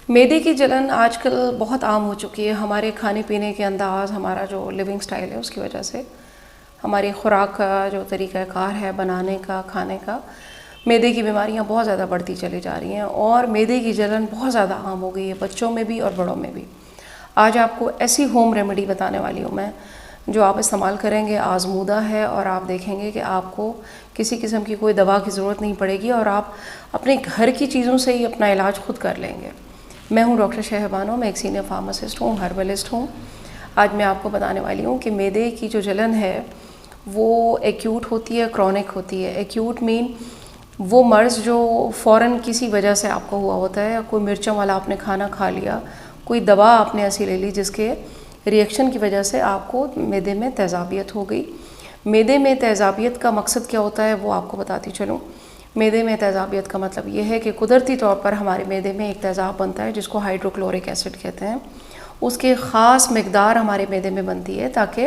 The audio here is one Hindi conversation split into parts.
मैदे की जलन आजकल बहुत आम हो चुकी है। हमारे खाने पीने के अंदाज़, हमारा जो लिविंग स्टाइल है उसकी वजह से, हमारी खुराक का जो तरीक़ाकार है बनाने का, खाने का, मैदे की बीमारियां बहुत ज़्यादा बढ़ती चली जा रही हैं और मैदे की जलन बहुत ज़्यादा आम हो गई है, बच्चों में भी और बड़ों में भी। आज आपको ऐसी होम रेमेडी बताने वाली हूँ मैं जो आप इस्तेमाल करेंगे, आजमूदा है, और आप देखेंगे कि आपको किसी किस्म की कोई दवा की ज़रूरत नहीं पड़ेगी और आप अपने घर की चीज़ों से ही अपना इलाज खुद कर लेंगे। मैं हूँ डॉक्टर शहबानो, मैं एक सीनियर फार्मासिस्ट हूँ, हर्बलिस्ट हूँ। आज मैं आपको बताने वाली हूँ कि मैदे की जो जलन है वो एक्यूट होती है, क्रॉनिक होती है। एक्यूट मीन वो मर्ज़ जो फ़ौरन किसी वजह से आपको हुआ होता है, कोई मिर्चों वाला आपने खाना खा लिया, कोई दवा आपने ऐसी ले ली जिसके रिएक्शन की वजह से आपको मैदे में तेज़ाबियत हो गई। मैदे में तेज़ाबियत का मकसद क्या होता है वो आपको बताती चलूँ। मैदे में तेज़ाबियत का मतलब ये है कि कुदरती तौर पर हमारे मैदे में एक तेज़ाब बनता है जिसको हाइड्रोक्लोरिक एसिड कहते हैं। उसकी ख़ास मकदार हमारे मैदे में बनती है ताकि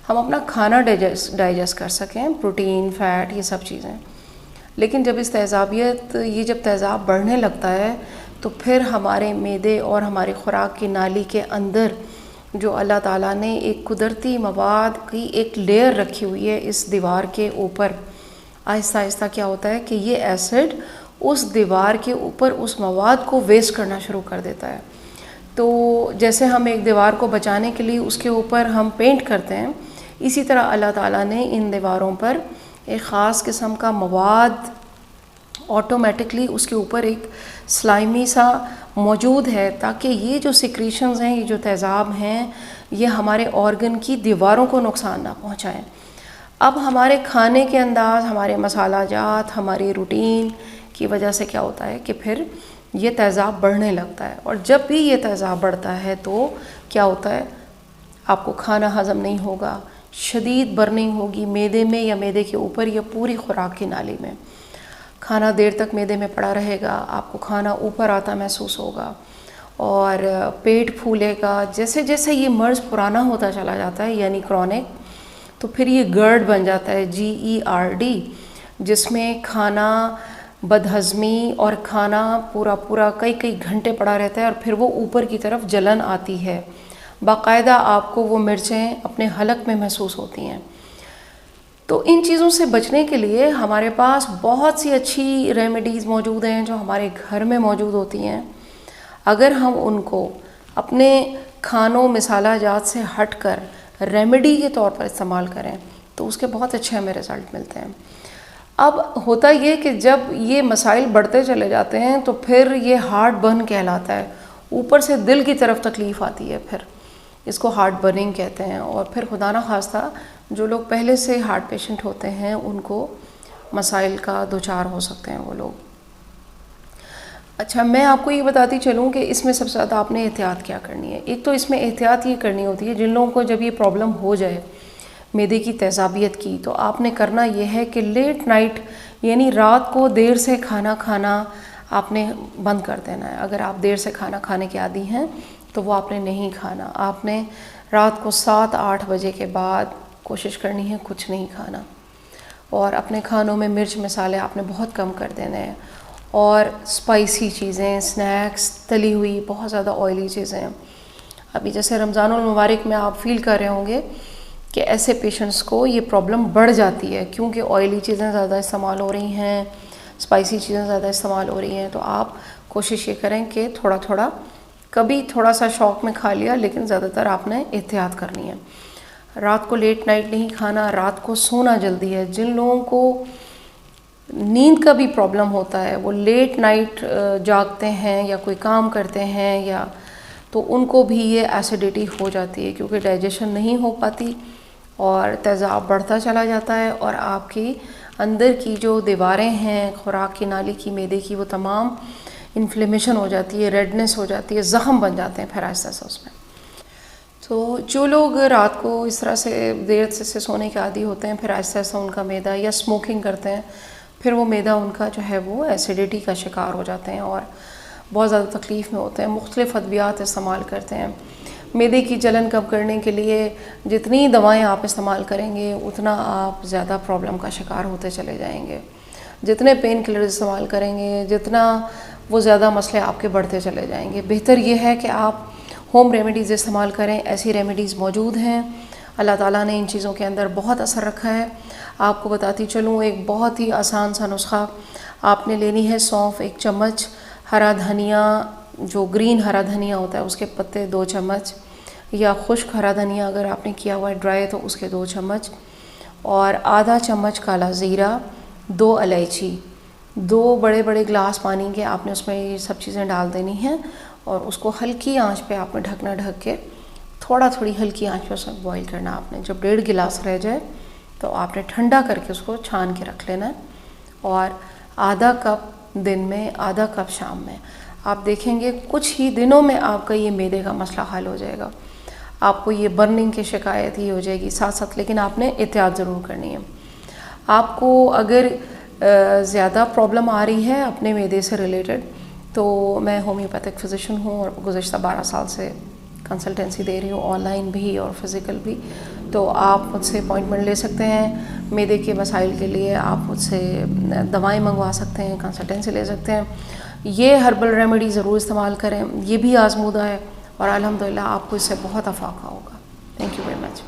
हम अपना खाना डाइजेस्ट कर सकें, प्रोटीन, फ़ैट, ये सब चीज़ें। लेकिन जब जब तेज़ाब बढ़ने लगता है तो फिर हमारे मैदे और हमारी खुराक की नाली के अंदर जो अल्लाह ताला ने एक कुदरती मवाद की एक लेयर रखी हुई है इस दीवार के ऊपर, आहिस्ता आहिस्ता क्या होता है कि ये एसिड उस दीवार के ऊपर उस मवाद को वेस्ट करना शुरू कर देता है। तो जैसे हम एक दीवार को बचाने के लिए उसके ऊपर हम पेंट करते हैं, इसी तरह अल्लाह ताला ने इन दीवारों पर एक ख़ास किस्म का मवाद ऑटोमेटिकली उसके ऊपर एक स्लाइमी सा मौजूद है ताकि ये जो सिक्रीशंस हैं, ये जो तेज़ाब हैं, ये हमारे ऑर्गन की दीवारों को नुकसान ना पहुंचाएं। अब हमारे खाने के अंदाज़, हमारे मसाला जात, हमारी रूटीन की वजह से क्या होता है कि फिर ये तेज़ाब बढ़ने लगता है। और जब भी ये तेज़ाब बढ़ता है तो क्या होता है, आपको खाना हज़म नहीं होगा, शदीद बर्निंग होगी मैदे में या मैदे के ऊपर या पूरी खुराक की नाली में। खाना देर तक मैदे में पड़ा रहेगा, आपको खाना ऊपर आता महसूस होगा और पेट फूलेगा। जैसे जैसे ये मर्ज़ पुराना होता चला जाता है यानी क्रॉनिक, तो फिर ये GERD बन जाता है, GERD, जिसमें खाना बदहज़मी और खाना पूरा पूरा कई कई घंटे पड़ा रहता है और फिर वो ऊपर की तरफ जलन आती है। बाकायदा आपको वो मिर्चें अपने हलक में महसूस होती हैं। तो इन चीज़ों से बचने के लिए हमारे पास बहुत सी अच्छी रेमेडीज़ मौजूद हैं जो हमारे घर में मौजूद होती हैं। अगर हम उनको अपने खानों मिसाला जात से हट कर रेमेडी के तौर पर इस्तेमाल करें तो उसके बहुत अच्छे हमें रिज़ल्ट मिलते हैं। अब होता ये कि जब ये मसाइल बढ़ते चले जाते हैं तो फिर ये हार्ट बर्न कहलाता है, ऊपर से दिल की तरफ तकलीफ़ आती है, फिर इसको हार्ट बर्निंग कहते हैं। और फिर खुदा ना खास्ता जो लोग पहले से हार्ट पेशेंट होते हैं उनको मसाइल का दोचार हो सकते हैं वो लोग। अच्छा, मैं आपको ये बताती चलूँ कि इसमें सबसे ज़्यादा आपने एहतियात क्या करनी है। एक तो इसमें एहतियात ये करनी होती है, जिन लोगों को जब ये प्रॉब्लम हो जाए मैदे की तेज़ाबियत की, तो आपने करना ये है कि लेट नाइट यानी रात को देर से खाना खाना आपने बंद कर देना है। अगर आप देर से खाना खाने के आदी हैं तो वो आपने नहीं खाना। आपने रात को 7-8 बजे के बाद कोशिश करनी है कुछ नहीं खाना, और अपने खानों में मिर्च मसाले आपने बहुत कम कर देने हैं, और स्पाइसी चीज़ें, स्नैक्स, तली हुई बहुत ज़्यादा ऑयली चीज़ें। अभी जैसे रमज़ानुल मुबारक में आप फील कर रहे होंगे कि ऐसे पेशेंट्स को ये प्रॉब्लम बढ़ जाती है क्योंकि ऑयली चीज़ें ज़्यादा इस्तेमाल हो रही हैं, स्पाइसी चीज़ें ज़्यादा इस्तेमाल हो रही हैं। तो आप कोशिश ये करें कि थोड़ा थोड़ा, कभी थोड़ा सा शौक़ में खा लिया, लेकिन ज़्यादातर आपने एहतियात करनी है। रात को लेट नाइट नहीं खाना, रात को सोना जल्दी है। जिन लोगों को नींद का भी प्रॉब्लम होता है, वो लेट नाइट जागते हैं या कोई काम करते हैं, या तो उनको भी ये एसिडिटी हो जाती है क्योंकि डाइजेशन नहीं हो पाती और तेज़ाब बढ़ता चला जाता है और आपकी अंदर की जो दीवारें हैं खुराक की नाली की, मैदे की, वो तमाम इन्फ्लेमेशन हो जाती है, रेडनेस हो जाती है, ज़ख़म बन जाते हैं फिर आहिस्ता आहिस्ता उसमें। तो जो लोग रात को इस तरह से देर से सोने के आदी होते हैं, फिर आहिस्ता आहिस्ता उनका मैदा, या स्मोकिंग करते हैं, फिर वो मैदा उनका जो है वो एसिडिटी का शिकार हो जाते हैं और बहुत ज़्यादा तकलीफ़ में होते हैं। मुख्तलिफ़ अद्वियात इस्तेमाल करते हैं। मैदे की जलन कम करने के लिए जितनी दवाएं आप इस्तेमाल करेंगे उतना आप ज़्यादा प्रॉब्लम का शिकार होते चले जाएंगे। जितने पेन किलर इस्तेमाल करेंगे, जितना वो ज़्यादा मसले आपके बढ़ते चले जाएंगे। बेहतर ये है कि आप होम रेमेडीज़ इस्तेमाल करें। ऐसी रेमेडीज़ मौजूद हैं, अल्लाह ताला ने इन चीज़ों के अंदर बहुत असर रखा है। आपको बताती चलूँ, एक बहुत ही आसान सा नुस्खा, आपने लेनी है सौंफ 1 चम्मच, हरा धनिया जो ग्रीन हरा धनिया होता है उसके पत्ते 2 चम्मच, या खुश्क हरा धनिया अगर आपने किया हुआ है ड्राई तो उसके 2 चम्मच, और आधा चम्मच काला ज़ीरा, 2 इलायची, 2 बड़े बड़े गिलास पानी के आपने उसमें ये सब चीज़ें डाल देनी हैं और उसको हल्की आंच पे आपने ढकना ढक के थोड़ी हल्की आंच पे उसमें बॉईल करना आपने। जब 1.5 गिलास रह जाए तो आपने ठंडा करके उसको छान के रख लेना है, और आधा कप दिन में, आधा कप शाम में। आप देखेंगे कुछ ही दिनों में आपका ये मैदे का मसला हल हो जाएगा। आपको ये बर्निंग की शिकायत ही हो जाएगी साथ साथ, लेकिन आपने एहतियात ज़रूर करनी है। आपको अगर ज़्यादा प्रॉब्लम आ रही है अपने मैदे से रिलेटेड, तो मैं होम्योपैथिक फ़िज़िशियन हूँ और गुज़श्ता 12 साल से कंसल्टेंसी दे रही हूँ, ऑनलाइन भी और फिज़िकल भी। तो आप मुझसे अपॉइंटमेंट ले सकते हैं मैदे के मसाइल के लिए, आप मुझसे दवाएं मंगवा सकते हैं, कंसल्टेंसी ले सकते हैं। ये हर्बल रेमेडी ज़रूर इस्तेमाल करें, ये भी आजमूदा है और अल्हम्दुलिल्लाह आपको इससे बहुत अफाका होगा। Thank you very much.